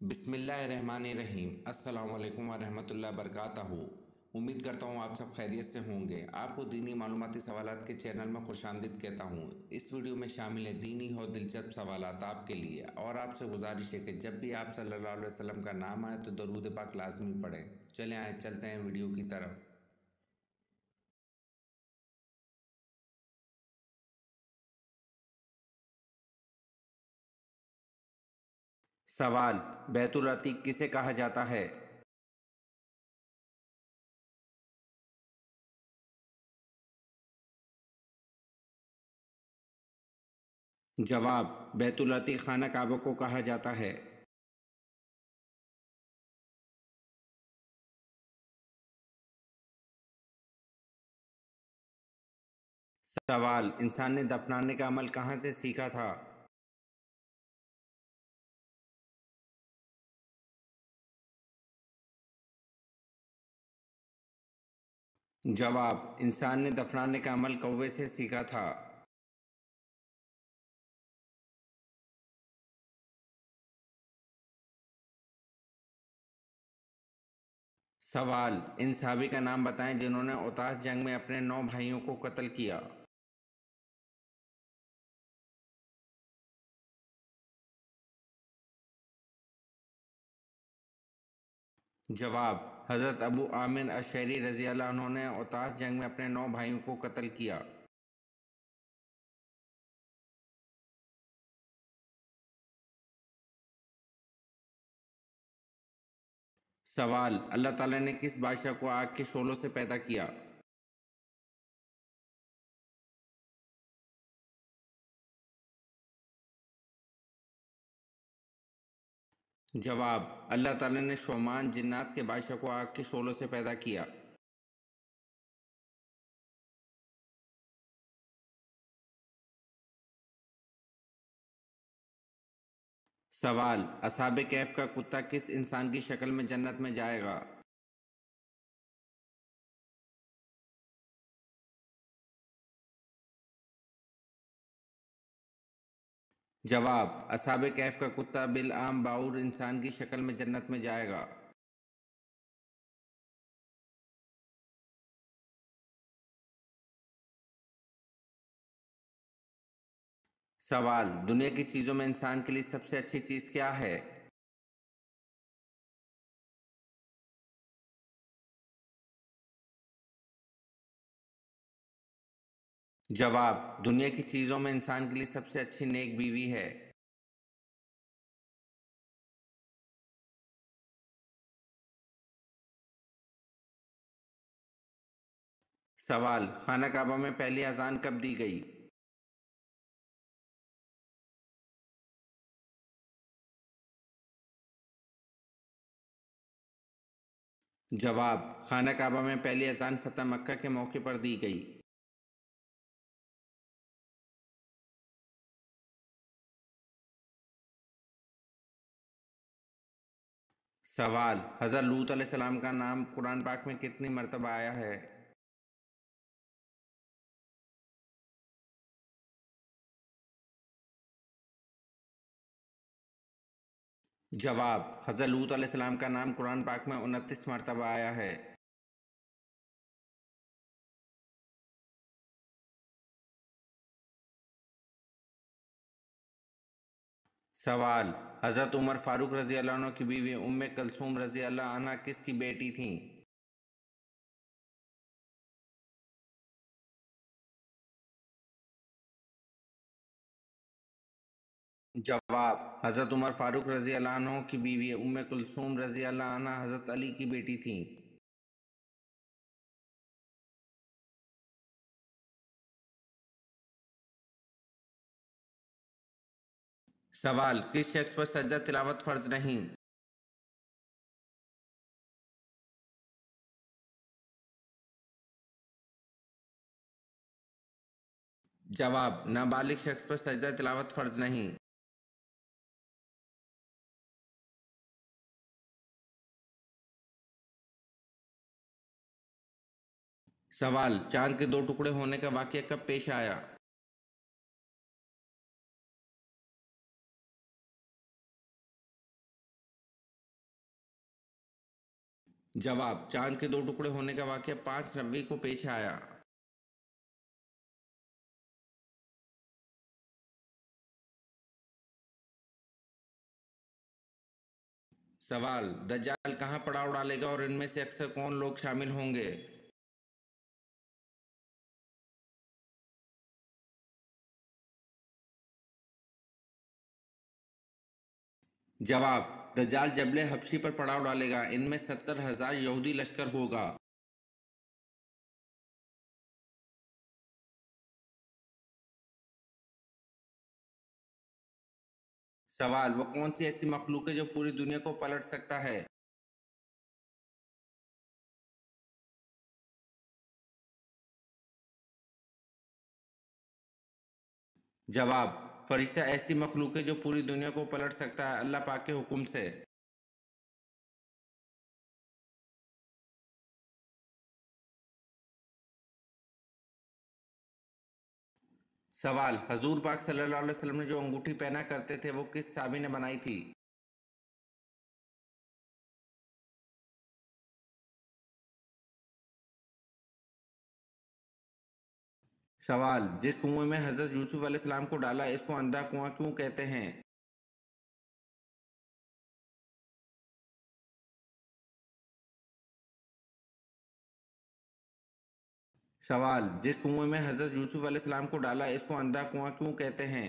बिस्मिल्लाहिर्रहमानिर्रहीम। अस्सलाम वालेकुम वरहमतुल्लाहि वबरकातहू। उम्मीद करता हूँ आप सब खैरियत से होंगे। आपको दीनी मालूमाती सवालात के चैनल में खुशामदीद कहता हूँ। इस वीडियो में शामिल है दीनी और दिलचस्प सवालात आपके लिए, और आपसे गुजारिश है कि जब भी आप सल्लल्लाहु अलैहि वसल्लम का नाम आए तो दरूद पाक लाजमी पढ़ें। चलें आए चलते हैं वीडियो की तरफ। सवाल, बैतुल अतीक किसे कहा जाता है? जवाब, बैतुल अतीक खाना काबा को कहा जाता है। सवाल, इंसान ने दफनाने का अमल कहाँ से सीखा था? जवाब, इंसान ने दफनाने का अमल कौवे से सीखा था। सवाल, इन सहाबी का नाम बताएं जिन्होंने औतास जंग में अपने 9 भाइयों को कत्ल किया। जवाब, हज़रत अबू आमिर अशअरी रज़ी अल्लाह अन्हु ने औतास जंग में अपने 9 भाइयों को कत्ल किया। सवाल, अल्लाह ताला ने किस बादशाह को आग के शोलों से पैदा किया? जवाब, अल्लाह ताला ने शोमान जिन्नात के बादशाह को आग के शोलों से पैदा किया। सवाल, असहाबे कैफ का कुत्ता किस इंसान की शक्ल में जन्नत में जाएगा? जवाब, असहाबे कैफ का कुत्ता बिलआम बाउर इंसान की शक्ल में जन्नत में जाएगा। सवाल, दुनिया की चीज़ों में इंसान के लिए सबसे अच्छी चीज़ क्या है? जवाब, दुनिया की चीज़ों में इंसान के लिए सबसे अच्छी नेक बीवी है। सवाल, खाना काबा में पहली अजान कब दी गई? जवाब, खाना काबा में पहली अजान फतह मक्का के मौके पर दी गई। सवाल, हज़रत लूत अलैहिस्सलाम का नाम कुरान पाक में कितनी मरतबा आया है? जवाब, हज़रत लूत अलैहिस्सलाम का नाम कुरान पाक में 29 मरतबा आया है। सवाल, हज़रत उमर फारूक रज़ी अल्लाह अन्हु की बीवी उम्मे कलसूम रज़ी अल्लाह अन्हा किसकी बेटी थीं? जवाब, हज़रत उमर फारूक रज़ी अल्लाह अन्हु की बीवी उम्मे कुलसूम रज़ी अल्लाह अन्हा हज़रत अली की बेटी थीं। सवाल, किस शख्स पर सजदा तिलावत फ़र्ज नहीं? जवाब, नाबालिग शख्स पर सजदा तिलावत फ़र्ज नहीं। सवाल, चांद के 2 टुकड़े होने का वाक़या कब पेश आया? जवाब, चांद के दो टुकड़े होने का वाकया 5 नवंबर को पेश आया। सवाल, दज्जाल कहाँ पड़ाव डालेगा और इनमें से अक्सर कौन लोग शामिल होंगे? जवाब, दज्जाल जबले हबशी पर पड़ाव डालेगा। इनमें 70,000 यहूदी लश्कर होगा। सवाल, वो कौन सी ऐसी मखलूक है जो पूरी दुनिया को पलट सकता है? जवाब, फरिश्ता ऐसी मखलूक है जो पूरी दुनिया को पलट सकता है अल्लाह पाक के हुक्म से। सवाल, हजूर पाक सल्लल्लाहु अलैहि वसल्लम ने जो अंगूठी पहना करते थे वो किस साहबी ने बनाई थी? सवाल, जिस कुएं में हजरत यूसुफ अलैहिस्सलाम को डाला इसको अंधा कुआं क्यों कहते हैं? सवाल, जिस कुएं में हजरत यूसुफ अलैहिस्सलाम को डाला इसको अंधा कुआं क्यों कहते हैं?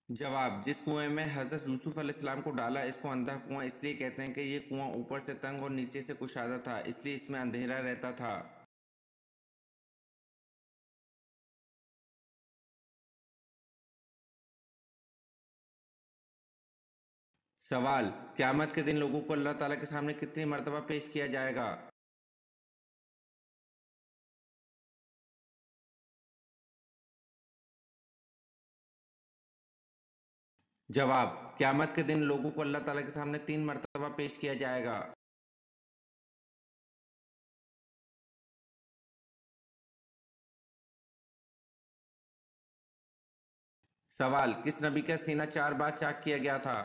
जवाब, जिस कुएं में हजरत यूसुफ अलैहिस्सलाम को डाला इसको अंधा कुआं इसलिए कहते हैं कि ये कुआं ऊपर से तंग और नीचे से कुशादा था, इसलिए इसमें अंधेरा रहता था। सवाल, क़यामत के दिन लोगों को अल्लाह ताला के सामने कितनी मर्तबा पेश किया जाएगा? जवाब, क़यामत के दिन लोगों को अल्लाह ताला के सामने 3 मर्तबा पेश किया जाएगा। सवाल, किस नबी का सीना 4 बार चाक किया गया था?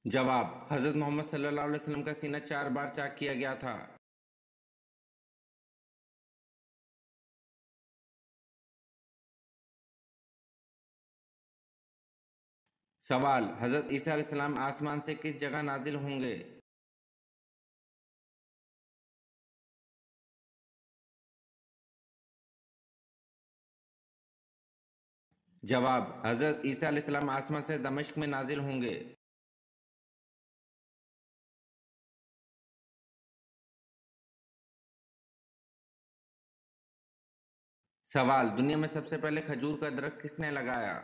जवाब, हजरत मोहम्मद सल्लल्लाहु अलैहि वसल्लम का सीना 4 बार चाक किया गया था। सवाल, हजरत ईसा अलैहिस्सलाम आसमान से किस जगह नाजिल होंगे? जवाब, हजरत ईसा अलैहिस्सलाम आसमान से दमिश्क में नाजिल होंगे। सवाल, दुनिया में सबसे पहले खजूर का दरख्त किसने लगाया?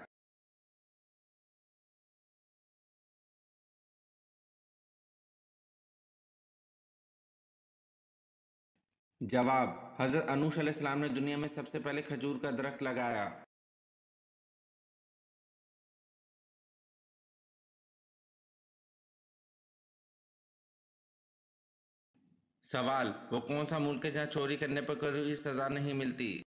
जवाब, हजरत अनूश अलैहिस्सलाम ने दुनिया में सबसे पहले खजूर का दरख्त लगाया। सवाल, वो कौन सा मुल्क है जहाँ चोरी करने पर कोई सजा नहीं मिलती?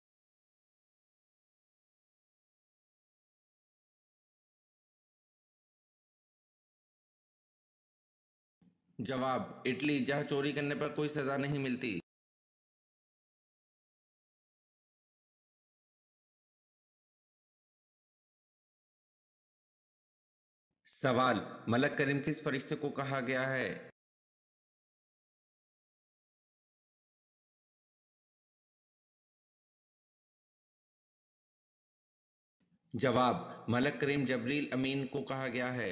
जवाब, इटली, जहाँ चोरी करने पर कोई सजा नहीं मिलती। सवाल, मलक करीम किस फरिश्ते को कहा गया है? जवाब, मलक करीम जबरील अमीन को कहा गया है।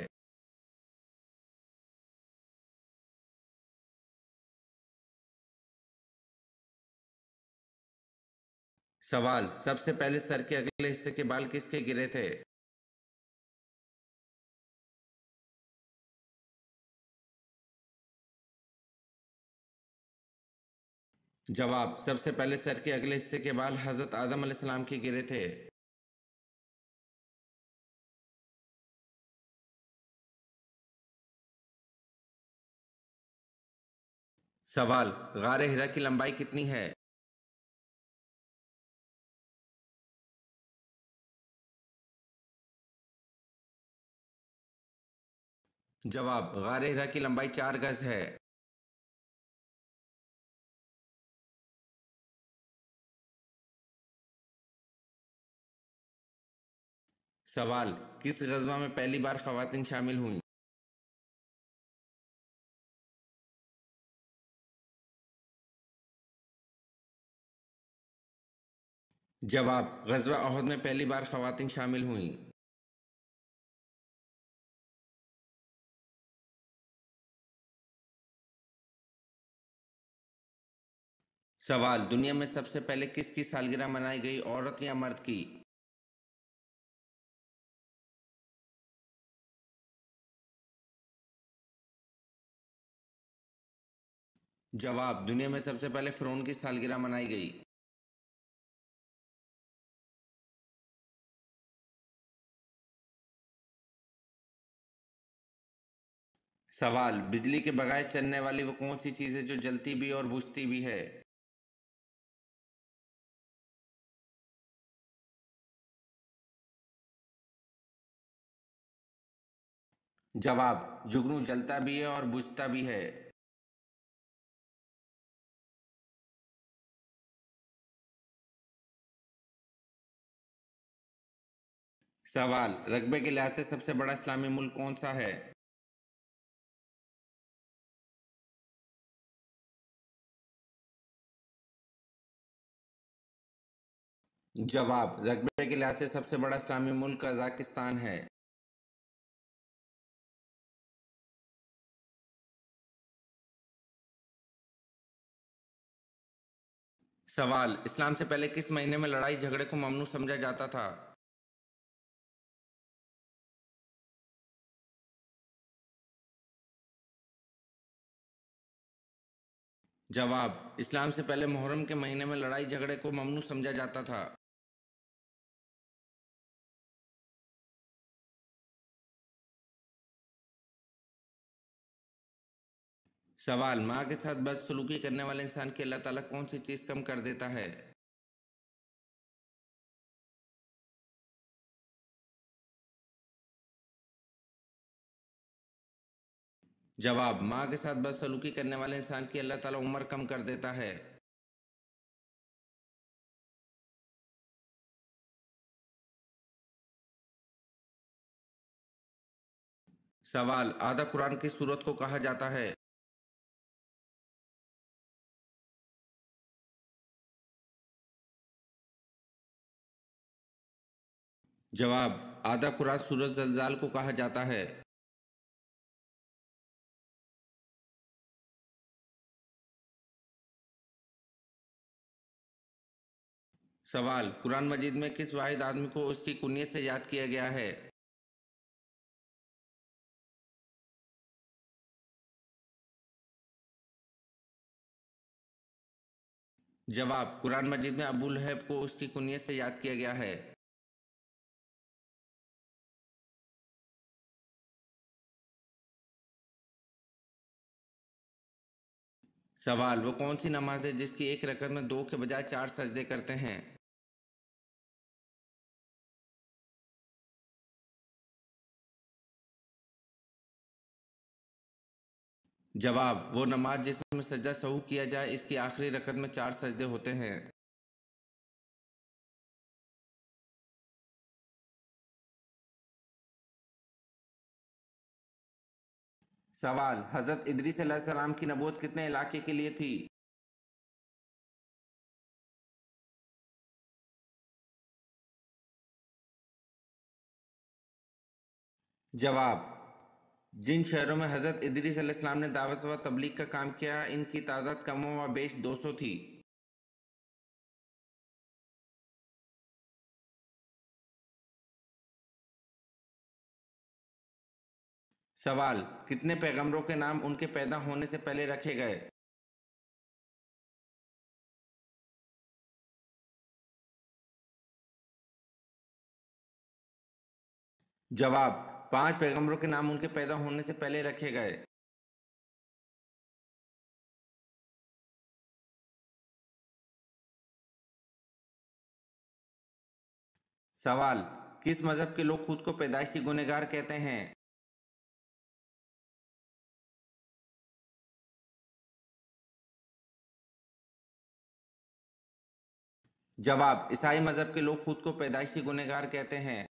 सवाल, सबसे पहले सर के अगले हिस्से के बाल किसके गिरे थे? जवाब, सबसे पहले सर के अगले हिस्से के बाल हजरत आदम अलैहिस्सलाम के गिरे थे। सवाल, गारे हिरा की लंबाई कितनी है? जवाब, गारे हिरा की लंबाई 4 गज है। सवाल, किस गज़वा में पहली बार खवातीन शामिल हुईं? जवाब, गज़वा ओहद में पहली बार खवातीन शामिल हुईं। सवाल, दुनिया में सबसे पहले किसकी सालगिरह मनाई गई, औरत या मर्द की? जवाब, दुनिया में सबसे पहले फ़िरौन की सालगिरह मनाई गई। सवाल, बिजली के बगैर चलने वाली वो कौन सी चीज़ है जो जलती भी और बुझती भी है? जवाब, जुगनू जलता भी है और बुझता भी है। सवाल, रकबे के लिहाज से सबसे बड़ा इस्लामी मुल्क कौन सा है? जवाब, रकबे के लिहाज से सबसे बड़ा इस्लामी मुल्क कजाकिस्तान है। सवाल, इस्लाम से पहले किस महीने में लड़ाई झगड़े को ममनू समझा जाता था? जवाब, इस्लाम से पहले मुहर्रम के महीने में लड़ाई झगड़े को ममनू समझा जाता था। सवाल, माँ के साथ बदसलूकी करने वाले इंसान की अल्लाह ताला कौन सी चीज़ कम कर देता है? जवाब, माँ के साथ बदसलूकी करने वाले इंसान की अल्लाह ताला उम्र कम कर देता है। सवाल, आधा कुरान किस सूरत को कहा जाता है? जवाब, आधा कुरान सूरत ज़लज़ाल को कहा जाता है। सवाल, कुरान मजीद में किस वाहिद आदमी को उसकी कुनियत से याद किया गया है? जवाब, कुरान मजीद में अबू लहब को उसकी कुनियत से याद किया गया है। सवाल, वो कौन सी नमाज है जिसकी एक रकत में 2 के बजाय 4 सजदे करते हैं? जवाब, वो नमाज जिसमें सजदा सहू किया जाए, इसकी आखिरी रकत में 4 सजदे होते हैं। सवाल, हज़रत इदरीस अलैहिस्सलाम की नबूवत कितने इलाके के लिए थी? जवाब, जिन शहरों में हज़रत इदरीस अलैहिस्सलाम ने दावत व तबलीग का काम किया, इनकी तादाद कम व बेश 200 थी। सवाल, कितने पैगंबरों के नाम उनके पैदा होने से पहले रखे गए? जवाब, 5 पैगंबरों के नाम उनके पैदा होने से पहले रखे गए। सवाल, किस मजहब के लोग खुद को पैदाइशी गुनहगार कहते हैं? जवाब, ईसाई मजहब के लोग खुद को पैदाइशी गुनहगार कहते हैं।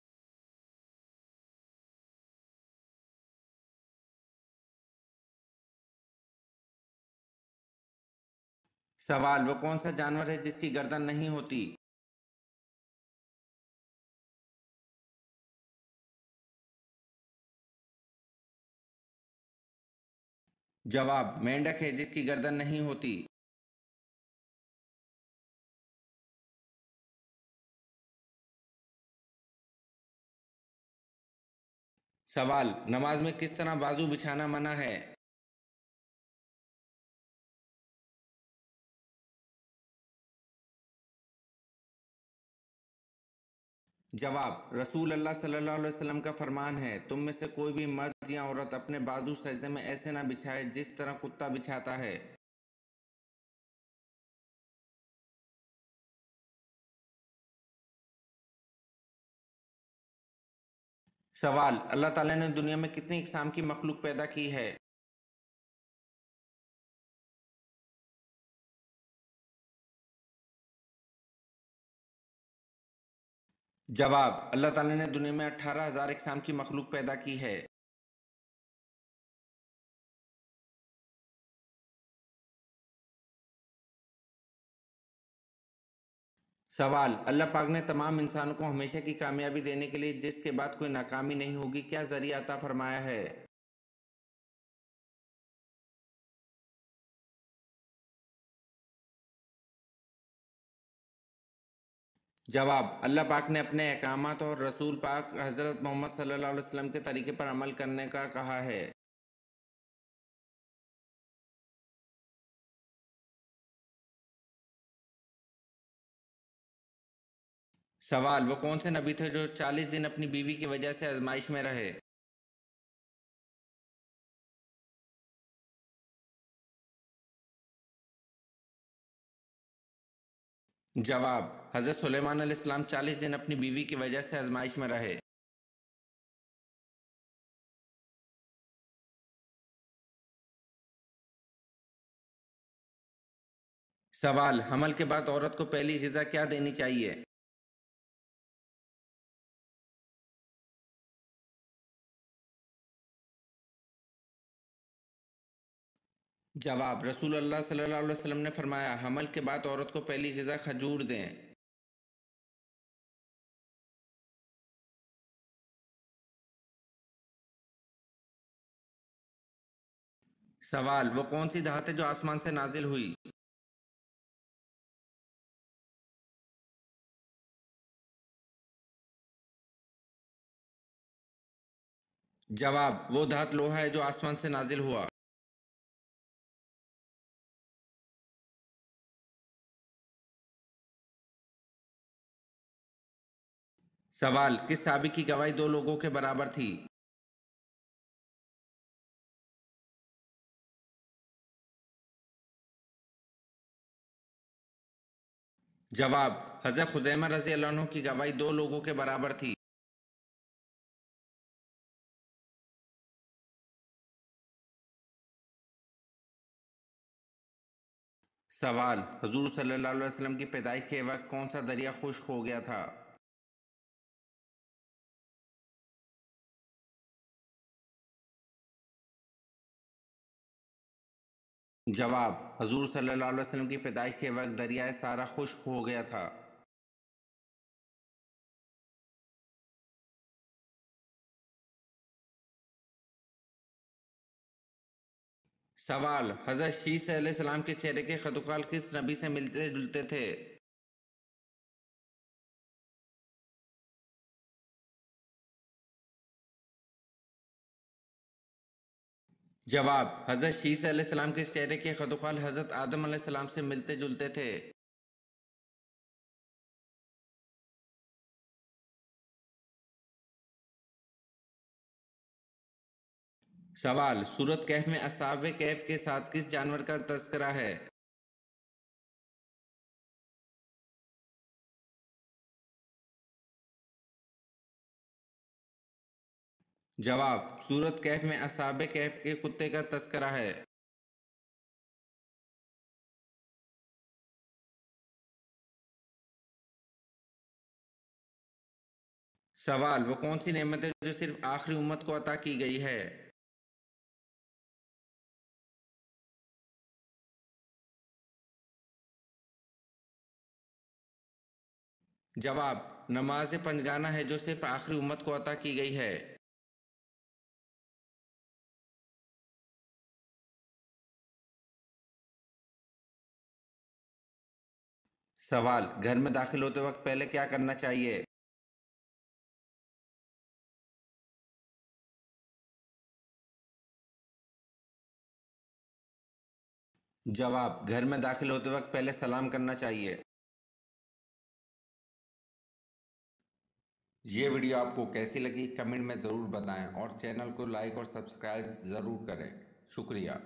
सवाल, वो कौन सा जानवर है जिसकी गर्दन नहीं होती? जवाब, मेंढक है जिसकी गर्दन नहीं होती। सवाल, नमाज में किस तरह बाजू बिछाना मना है? जवाब, रसूल अल्लाह सल्लल्लाहु अलैहि वसल्लम का फरमान है, तुम में से कोई भी मर्द या औरत अपने बाजू सजदे में ऐसे ना बिछाए जिस तरह कुत्ता बिछाता है। सवाल, अल्लाह ताला ने दुनिया में कितनी इकसाम की मखलूक पैदा की है? जवाब, अल्लाह ताला ने दुनिया में 18,000 इकसाम की मखलूक पैदा की है। सवाल, अल्लाह पाक ने तमाम इंसानों को हमेशा की कामयाबी देने के लिए जिसके बाद कोई नाकामी नहीं होगी क्या जरिया अता फरमाया है? जवाब, अल्लाह पाक ने अपने अहकामात और रसूल पाक हज़रत मोहम्मद सल्लल्लाहु अलैहि वसल्लम के तरीके पर अमल करने का कहा है। सवाल, वो कौन से नबी थे जो 40 दिन अपनी बीवी की वजह से आजमाइश में रहे? जवाब, हज़रत सुलेमान अलैहिस्सलाम 40 दिन अपनी बीवी की वजह से आजमाइश में रहे। सवाल, हमल के बाद औरत को पहली ग़िज़ा क्या देनी चाहिए? जवाब, रसूल अल्लाह सल्लल्लाहु अलैहि वसल्लम ने फरमाया, हमल के बाद औरत को पहली ग़िज़ा खजूर दें। सवाल, वो कौन सी धात है जो आसमान से नाजिल हुई? जवाब, वो धात लोहा है जो आसमान से नाजिल हुआ। सवाल, किस साहबी की गवाही दो लोगों के बराबर थी? जवाब, हज़रत खुज़ैमा रज़ी अल्लाह अन्हु की गवाही दो लोगों के बराबर थी। सवाल, हुजूर सल्लल्लाहु अलैहि वसल्लम की पैदाइश के वक्त कौन सा दरिया खुश्क हो गया था? जवाब, हुजूर सल्लल्लाहु अलैहि वसल्लम की पैदाइश के वक्त दरिया सारा खुश्क हो गया था। सवाल, हज़रत शीस अलैहिस्सलाम के चेहरे के खदुकाल किस नबी से मिलते जुलते थे? जवाब, हज़रत शीस अलैहिस्सलाम के चेहरे के खदुकाल हज़रत आदम अलैहिस्सलाम से मिलते जुलते थे। सवाल, सूरत कैफ में अस्हाब कैफ के साथ किस जानवर का तज़किरा है? जवाब, सूरत कैफ में असहाबे कैफ के कुत्ते का तस्करा है। सवाल, वो कौन सी नेमत है जो सिर्फ आखिरी उम्मत को अता की गई है? जवाब, नमाज पंजगाना है जो सिर्फ आखिरी उम्मत को अता की गई है। सवाल, घर में दाखिल होते वक्त पहले क्या करना चाहिए? जवाब, घर में दाखिल होते वक्त पहले सलाम करना चाहिए। ये वीडियो आपको कैसी लगी कमेंट में ज़रूर बताएं और चैनल को लाइक और सब्सक्राइब ज़रूर करें। शुक्रिया।